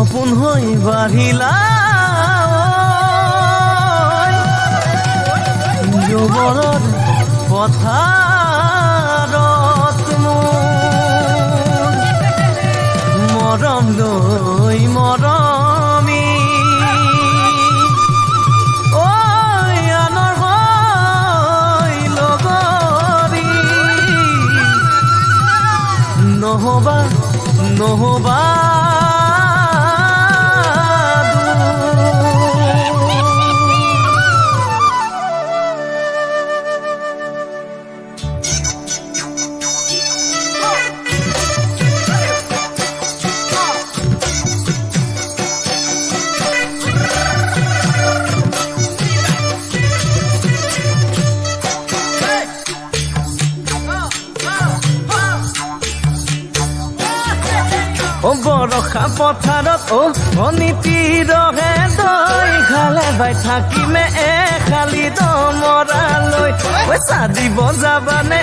সপোন হৈ বাঢ়িলা যৌৱনৰ পথাৰত মৰম লৈ মৰমি আনৰ হৈ লগৰী নহবা নহবা বৰষা পথাৰত অনীতি ৰহে দৈ খালে বাই থাকিমে খালি দমৰালৈ চাদিব যাবানে